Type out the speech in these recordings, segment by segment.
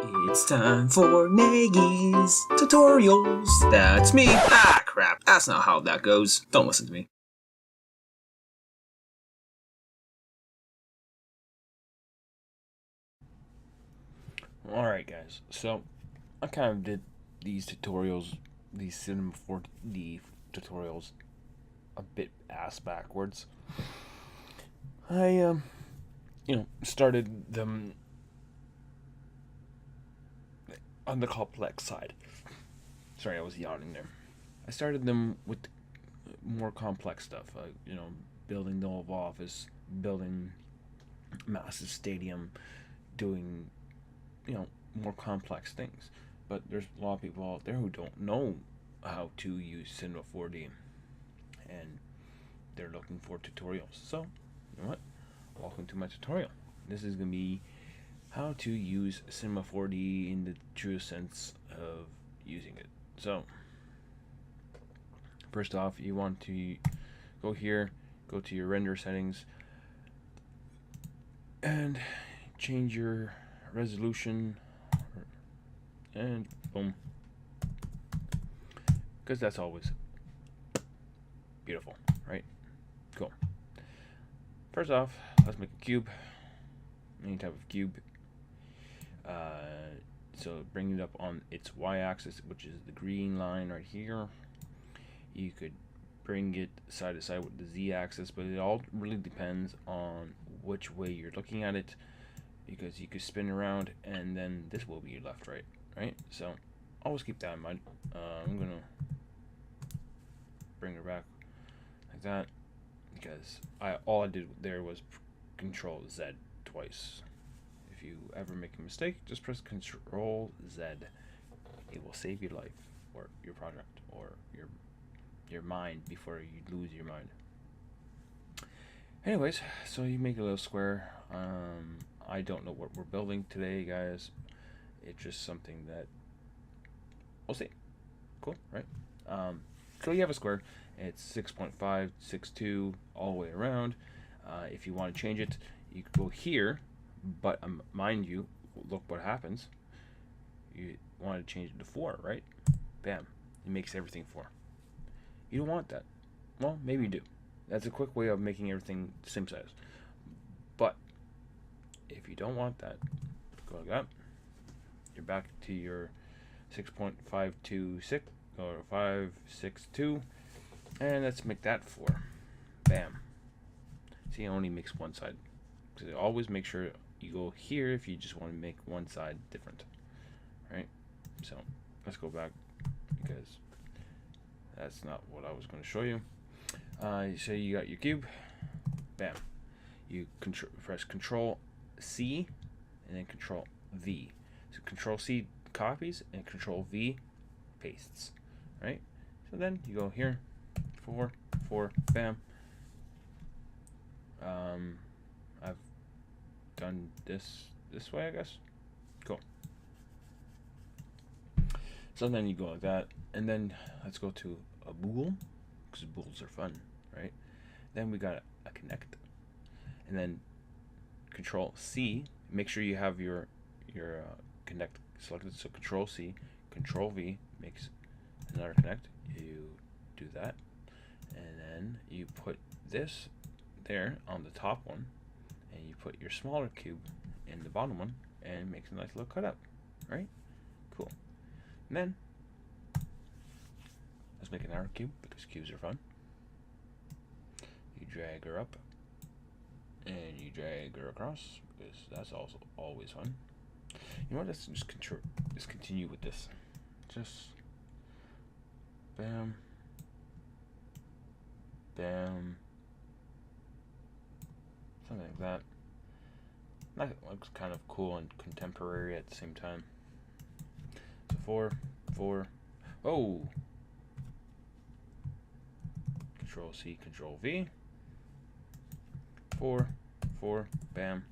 It's time for Nagy's tutorials. That's me. Ah, crap. That's not how that goes. Don't listen to me. Alright guys, so I kind of did these tutorials, these Cinema 4D tutorials, a bit ass backwards. I started them on the complex side. Sorry, I was yawning there. I started them with more complex stuff, building the Oval Office, building massive stadium, doing, more complex things. But there's a lot of people out there who don't know how to use Cinema 4D, and they're looking for tutorials. So, you know what? Welcome to my tutorial. This is going to be how to use Cinema 4D in the true sense of using it. So, first off, you want to go here, go to your render settings, and change your resolution, and boom, because that's always beautiful, right? Cool. First off, let's make a cube, any type of cube. So bring it up on its y-axis, which is the green line right here. You could bring it side to side with the z-axis, but it all really depends on which way you're looking at it, because you could spin around and then this will be your left, right? So always keep that in mind. I'm gonna bring her back like that, because all I did there was Control Z twice. If you ever make a mistake, just press Control Z. It will save your life, or your project, or your mind before you lose your mind. Anyways, so you make a little square. I don't know what we're building today, guys. It's just something that we'll see. Cool, right? So you have a square. It's 6.562 all the way around. If you want to change it, you could go here, but mind you, look what happens. You want to change it to 4, right? Bam. It makes everything 4. You don't want that. Well, maybe you do. That's a quick way of making everything the same size. But if you don't want that, go like that. You're back to your 6.526 or 562, and let's make that 4. Bam. See, it only makes one side. So always make sure you go here if you just want to make one side different, right? So let's go back, because that's not what I was going to show you. So you got your cube. Bam. You press Control C and then Control V. So Control C copies and Control V pastes, right? So then you go here, 4, bam. I've done this way, I guess. Cool. So then you go like that, and then let's go to a bool, because bools are fun, right? Then we got a connect, and then Control C. Make sure you have your connect selected. So Control C, Control V makes another connect. You do that, and then you put this there on the top one, and you put your smaller cube in the bottom one, and it makes a nice little cutout, right? Cool. And then let's make another cube, because cubes are fun. You drag her up, and you drag her across, because that's also always fun. You know what? Let's just continue with this. Just bam, bam, something like that. That looks kind of cool and contemporary at the same time. So 4. Oh. Control C, Control V. 4, bam.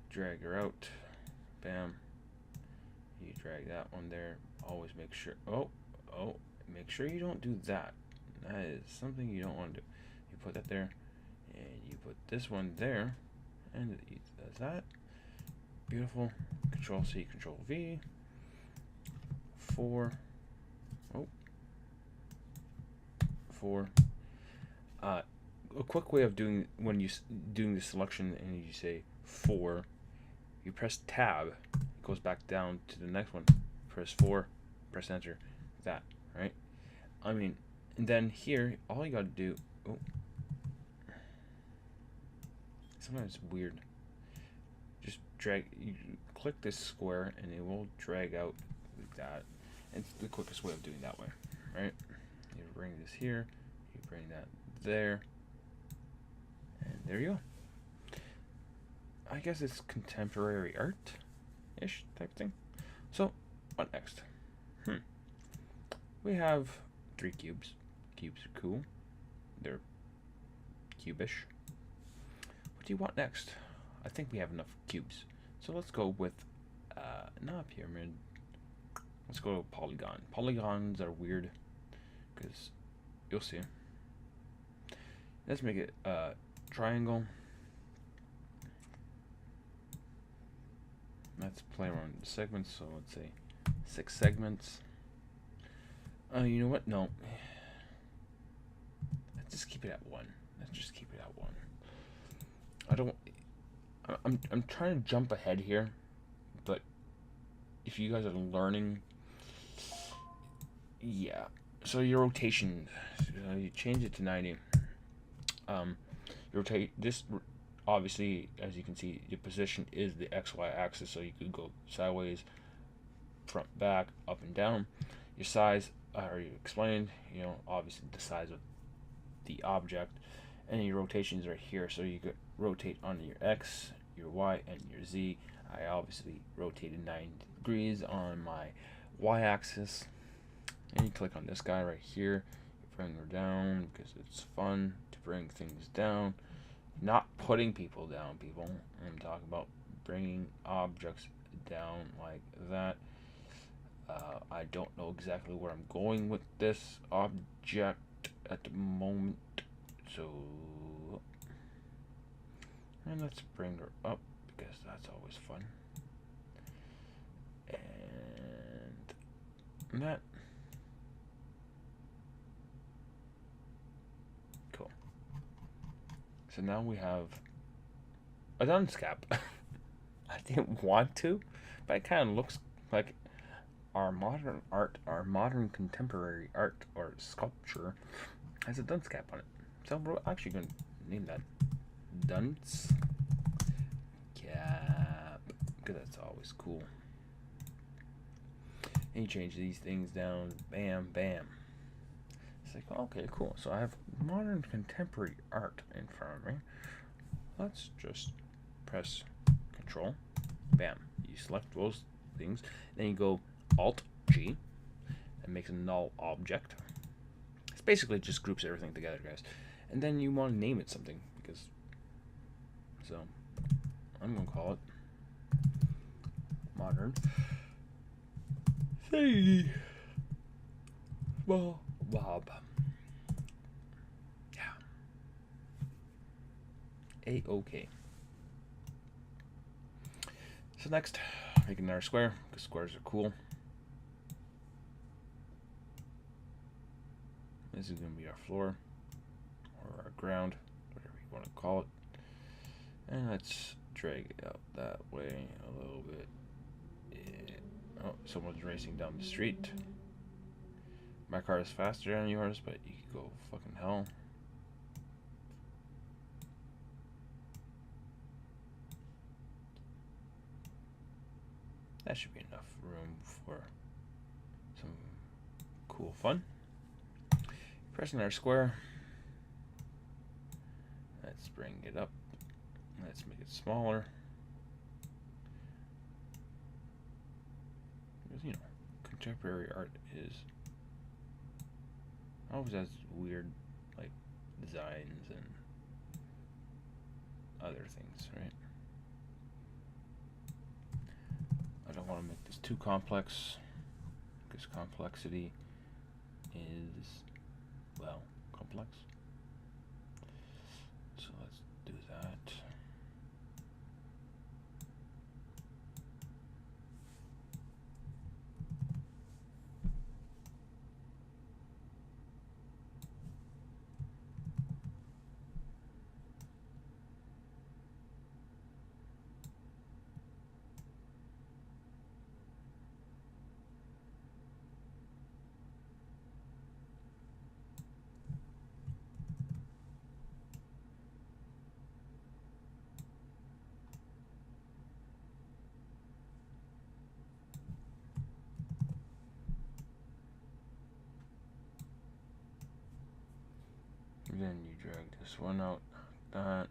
Drag her out, bam. You drag that one there. Always make sure. Oh, make sure you don't do that. That is something you don't want to do. You put that there, and you put this one there, and it does that. Beautiful. Control C, Control V. 4. Oh. 4. A quick way of doing when you doing the selection and you say 4, you press tab, it goes back down to the next one. Press 4, press enter. That, right? I mean, and then here, all you gotta do. Oh. Sometimes it's weird. Just drag. You click this square, and it will drag out like that. It's the quickest way of doing that way, right? You bring this here. You bring that there. And there you go. I guess it's contemporary art-ish type thing. So, what next? We have 3 cubes. Cubes are cool. They're cubish. What do you want next? I think we have enough cubes. So let's go with, not a pyramid. Let's go to polygon. Polygons are weird, because you'll see. Let's make it a triangle. Let's play around the segments, so let's say 6 segments. You know what? No. Let's just keep it at 1. Let's just keep it at 1. I don't... I'm trying to jump ahead here, but if you guys are learning... Yeah. So your rotation, you change it to 90. You rotate this, obviously, as you can see, your position is the XY axis, so you could go sideways, front, back, up and down. Your size, I already explained, you know, obviously the size of the object, and your rotations are here, so you could rotate on your X, your Y, and your Z. I obviously rotated 90 degrees on my Y axis, and you click on this guy right here, you bring her down, because it's fun to bring things down, not putting people down, people. I'm talking about bringing objects down like that. I don't know exactly where I'm going with this object at the moment, so, and let's bring her up because that's always fun. And that, cool. So now we have a dunce cap. I didn't want to, but it kind of looks like our modern art, our modern contemporary art or sculpture has a dunce cap on it. So we're actually going to name that dunce cap, because that's always cool. And you change these things down, bam, bam. It's like, okay, cool. So I have modern contemporary art in front of me. Let's just press Control, bam. You select those things, then you go Alt G, and makes a null object. It's basically just groups everything together, guys. And then you want to name it something, because, so I'm gonna call it modern. Hey, well, Bob. Yeah. A-OK. So next, make another square, because squares are cool. This is going to be our floor, or our ground, whatever you want to call it. And let's drag it out that way a little bit. Yeah. Oh, someone's racing down the street. My car is faster than yours, but you can go fucking hell. That should be enough room for some cool fun. Pressing our square. Let's bring it up. Let's make it smaller. Because, you know, contemporary art is always has weird, like, designs and other things, right? I don't want to make this too complex, because complexity is, well, complex. So let's do that. Then you drag this one out, that.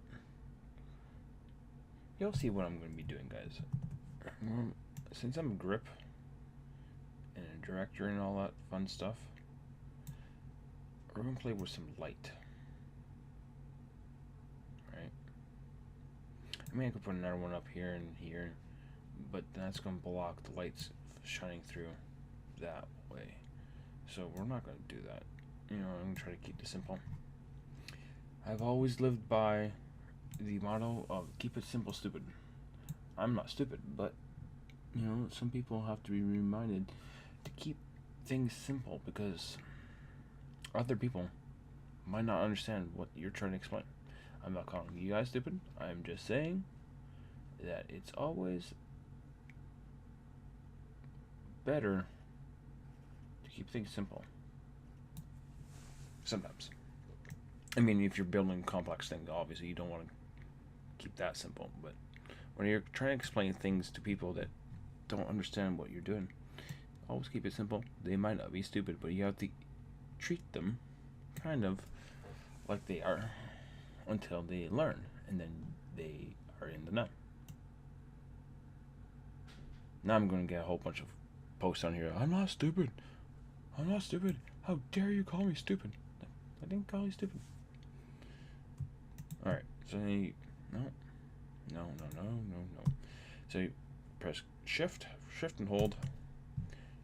You'll see what I'm going to be doing, guys. Since I'm a grip and a director and all that fun stuff, we're going to play with some light. Right? I mean, I could put another one up here and here, but that's going to block the lights shining through that way. So we're not going to do that. You know, I'm going to try to keep this simple. I've always lived by the motto of keep it simple, stupid. I'm not stupid, but you know, some people have to be reminded to keep things simple because other people might not understand what you're trying to explain. I'm not calling you guys stupid. I'm just saying that it's always better to keep things simple. Sometimes. I mean, if you're building complex things, obviously you don't want to keep that simple. But when you're trying to explain things to people that don't understand what you're doing, always keep it simple. They might not be stupid, but you have to treat them kind of like they are until they learn, and then they are in the know. Now I'm going to get a whole bunch of posts on here. I'm not stupid. I'm not stupid. How dare you call me stupid? I didn't call you stupid. Alright, so you, no. So you press shift and hold.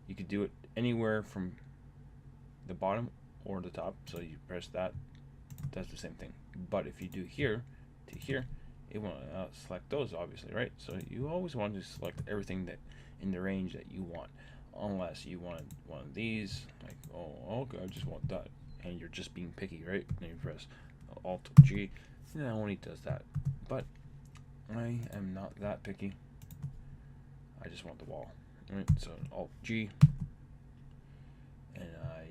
You could do it anywhere from the bottom or the top. So you press that, does the same thing. But if you do here to here, it won't select those, obviously, right? So you always want to select everything that in the range that you want, unless you want one of these, like, oh, okay, I just want that, and you're just being picky, right? And you press Alt G, and it only does that. But I am not that picky. I just want the wall, right? So Alt G, and I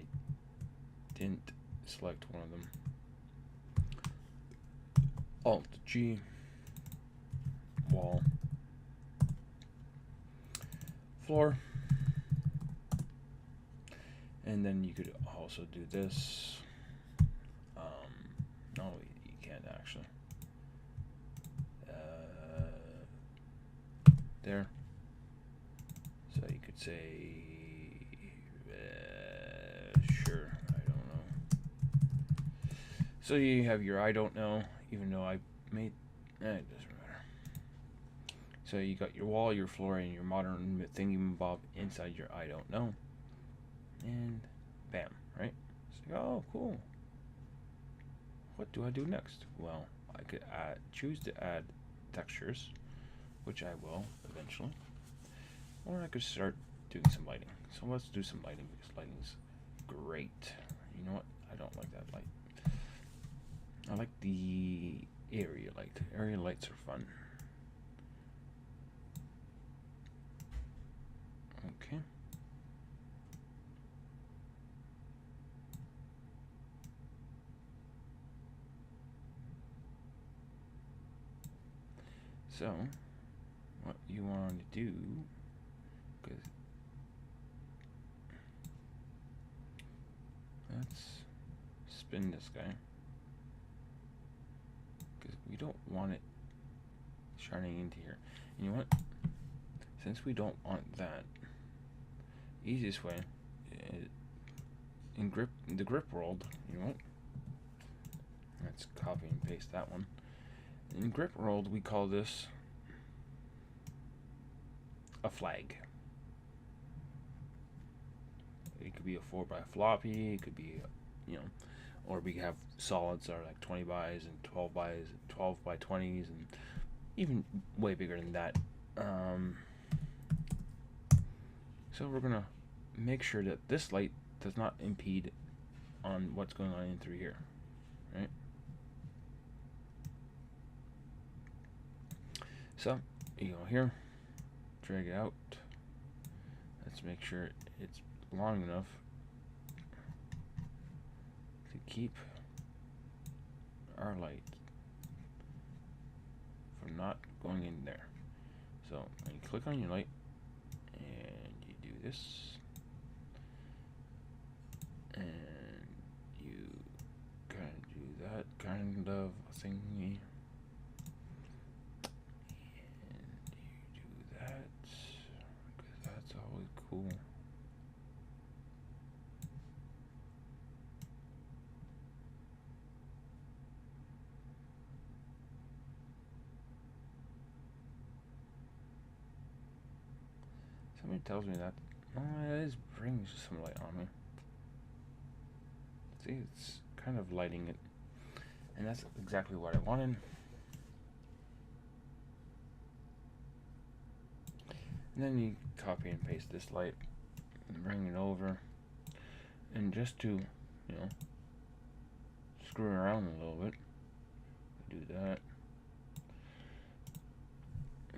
didn't select one of them. Alt G, wall, floor, and then you could also do this. No, you can't actually. There. So you could say, sure, I don't know. So you have your I don't know, even though I made, it doesn't matter. So you got your wall, your floor, and your modern thingy-bob inside your I don't know. And bam, right? So, oh, cool. What do I do next? Well, I could choose to add textures, which I will eventually. Or I could start doing some lighting. So let's do some lighting because lighting's great. You know what? I don't like that light. I like the area light. Area lights are fun. Okay. So, what you want to do, because let's spin this guy, because we don't want it shining into here. And you know what? Since we don't want that, easiest way is in the grip world. You know what? Let's copy and paste that one. In grip world, we call this a flag. It could be a 4x floppy, it could be, you know, or we have solids that are like 20 bys and 12 bys, 12 by 20s, and even way bigger than that. So we're gonna make sure that this light does not impede on what's going on in through here, right? So you go here, drag it out. Let's make sure it's long enough to keep our light from not going in there. So when you click on your light and you do this, and you kind of do kind of thingy. And you do that, because that's always cool. Somebody tells me that, it is bringing some light on me. See, it's kind of lighting it, and that's exactly what I wanted. And then you copy and paste this light and bring it over, and just to, you know, screw around a little bit, do that.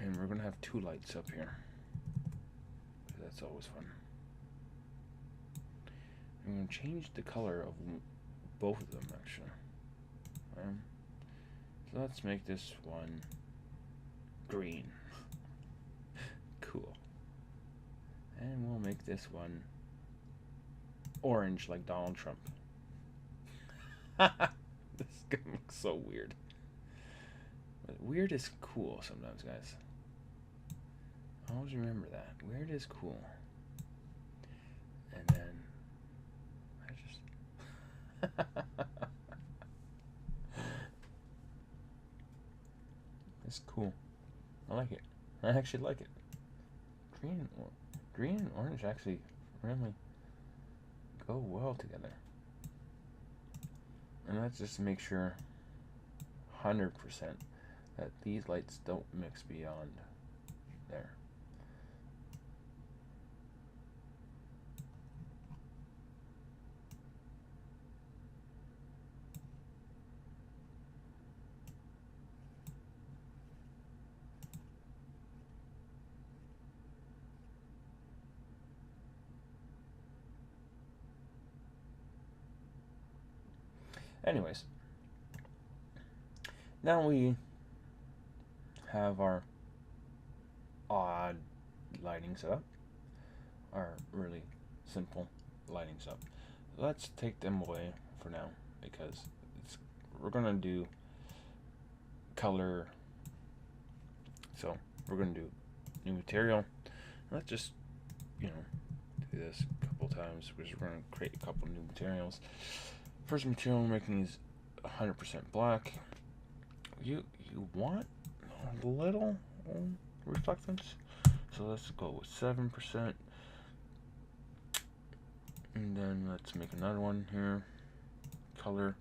And we're gonna have two lights up here. That's always fun. I'm going to change the color of both of them, actually. So let's make this one green. Cool. And we'll make this one orange, like Donald Trump. This is going to look so weird. But weird is cool sometimes, guys. Always remember that. Weird is cool. And then I just it's cool. I like it. I actually like it. Green and orange actually really go well together. And let's just make sure 100% that these lights don't mix beyond there. Anyways, now we have our odd lighting setup, our really simple lighting setup. Let's take them away for now, because we're gonna do color. So we're gonna do new material. Let's just, you know, do this a couple times, because we're gonna create a couple new materials. First material we're making is 100% black. You want a little reflectance, so let's go with 7%. And then let's make another one here. Color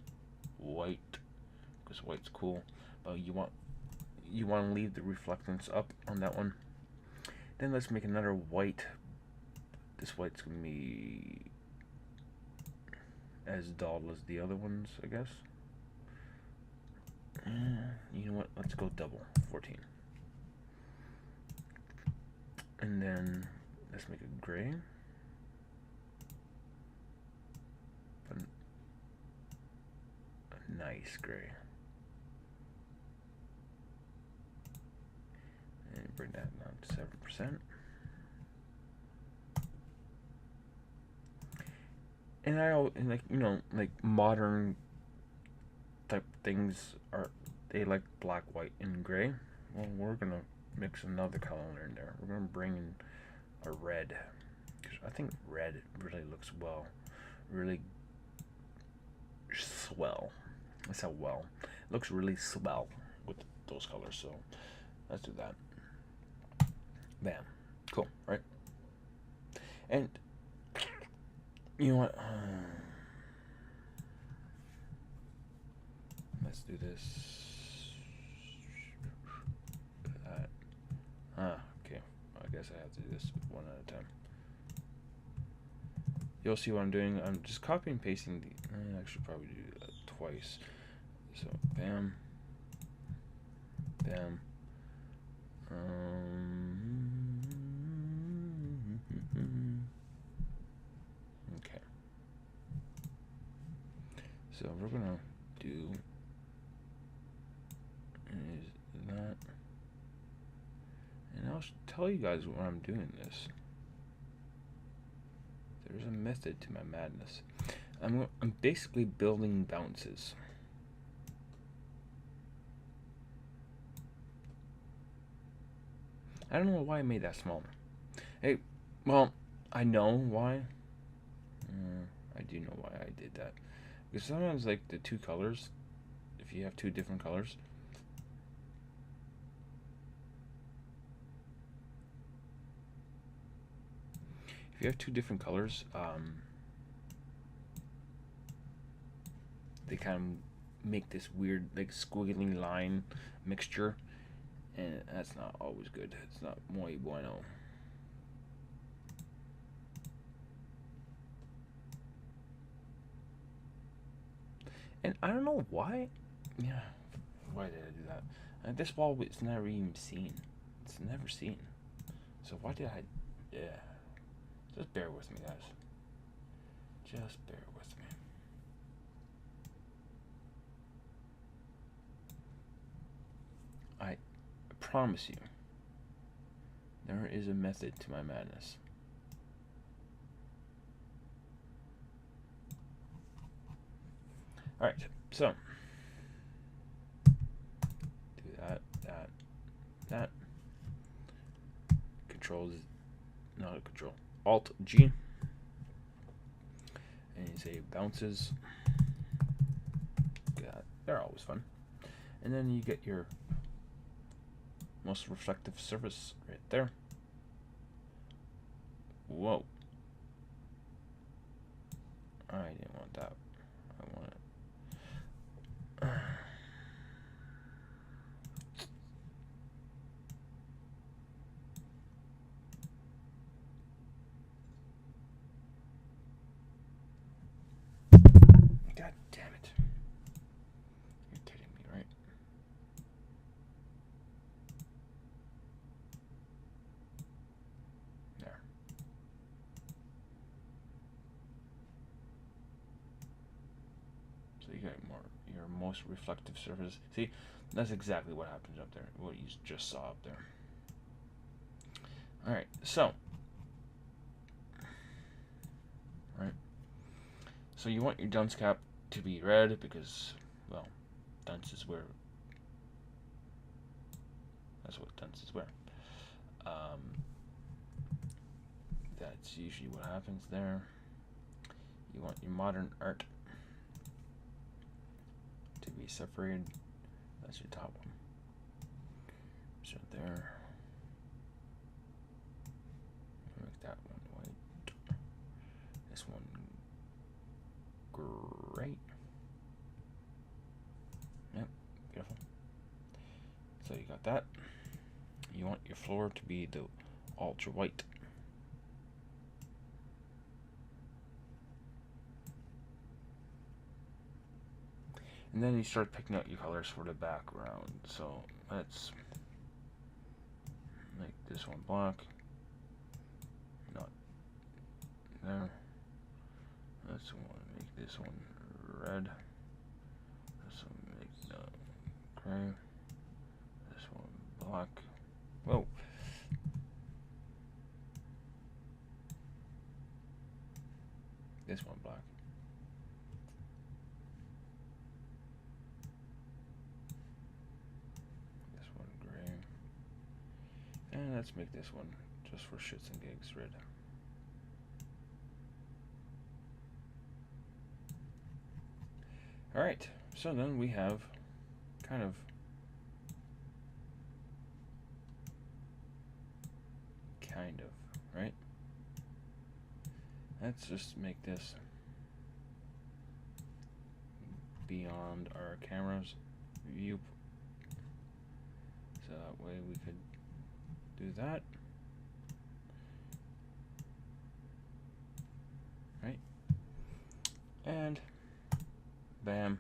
white, because white's cool. But you want to leave the reflectance up on that one. Then let's make another white. This white's gonna be as dull as the other ones, I guess. You know what? Let's go double, 14. And then let's make a gray. A nice gray. And bring that down to 7%. And like, you know, like modern type things they like black, white, and gray. Well, we're gonna mix another color in there. We're gonna bring in a red, because I think red really looks really swell. That's how well it looks, really swell with those colors. So let's do that. Bam, cool, right? And you know what? Let's do this. Okay. I guess I have to do this one at a time. You'll see what I'm doing. I'm just copying and pasting I should probably do that twice. So, bam. Bam. Okay. So we're gonna do is that, and I'll tell you guys when I'm doing this. There's a method to my madness. I'm basically building bounces. I don't know why I made that small. Hey, well, I know why. I do know why I did that. Because sometimes, like, the two colors, if you have two different colors, they kind of make this weird, like, squiggly line mixture, and that's not always good. It's not muy bueno. And I don't know why. Yeah, why did I do that? This wall is never even seen. It's never seen. So why did I? Yeah. Just bear with me, guys. Just bear with me. I promise you, there is a method to my madness. Alright, so do that. Control is not a control. Alt G. And you say bounces. God, they're always fun. And then you get your most reflective surface right there. Whoa. I didn't want that. I want it. God damn it. You're kidding me, right? There. So you got your most reflective surface. See, that's exactly what happens up there. What you just saw up there. Alright, so. Right. So you want your dunce cap to be red because, well, dunce is where. That's what dunces wear. That's usually what happens there. You want your modern art to be separated. That's your top one. So there. Make that one white. This one gray. Yep, beautiful. So you got that. You want your floor to be the ultra white. And then you start picking out your colors for the background. So let's make this one black. Not there. Let's make this one red. This one make gray. This one black. Whoa. This one black. This one gray. And let's make this one, just for shits and gigs, red. Alright, so then we have kind of right? Let's just make this beyond our camera's view, so that way we could do that. Right? And bam.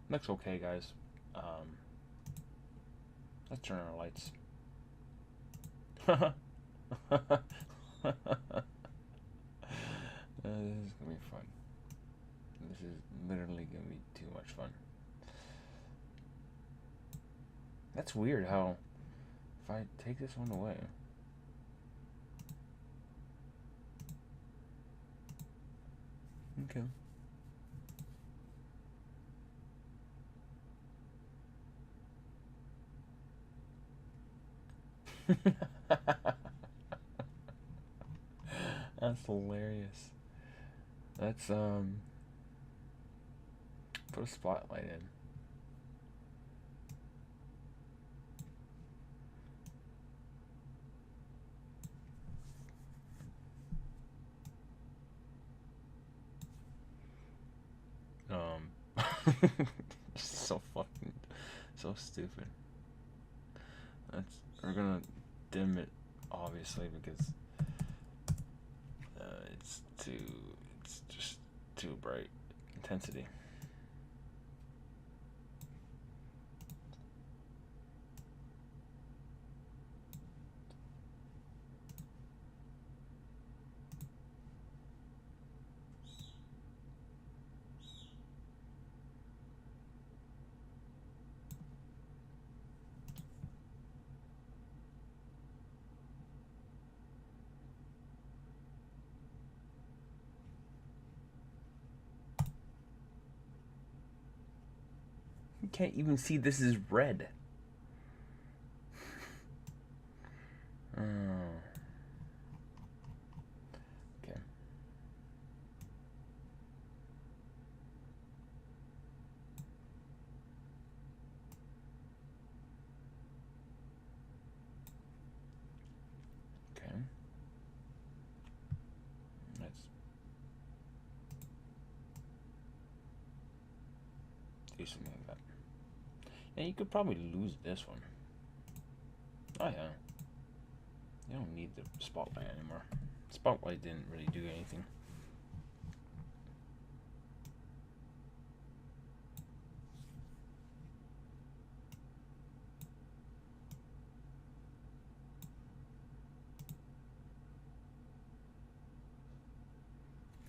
Looks okay, guys. Let's turn on our lights. This is gonna be fun. This is literally gonna be too much fun. That's weird how if I take this one away. Okay. That's hilarious. Let's put a spotlight in. So fucking, so stupid. We're gonna dim it, obviously, because it's just too bright. Intensity. You can't even see this is red. Oh. Okay. Okay. Let's do something like that. Yeah, you could probably lose this one. Oh yeah. You don't need the spotlight anymore. Spotlight didn't really do anything.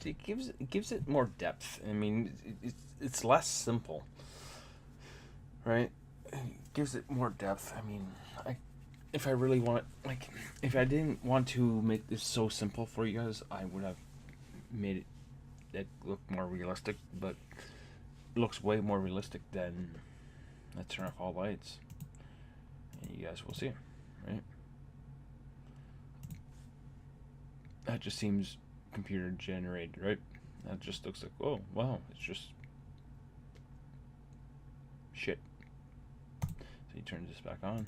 See, it gives it more depth. I mean, it's less simple, right? It gives it more depth. I mean, if I really want, like, if I didn't want to make this so simple for you guys, I would have made it look more realistic, but it looks way more realistic than, let's turn off all lights, and you guys will see, right? That just seems computer generated, right? That just looks like, oh, wow, it's just shit. So you turn this back on.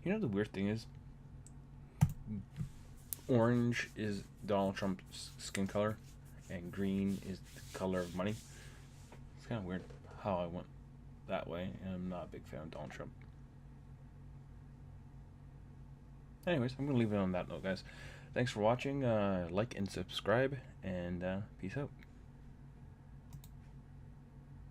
You know the weird thing is, orange is Donald Trump's skin color, and green is the color of money. It's kind of weird how I went that way, and I'm not a big fan of Donald Trump. Anyways, I'm going to leave it on that note, guys. Thanks for watching. Like and subscribe, and peace out.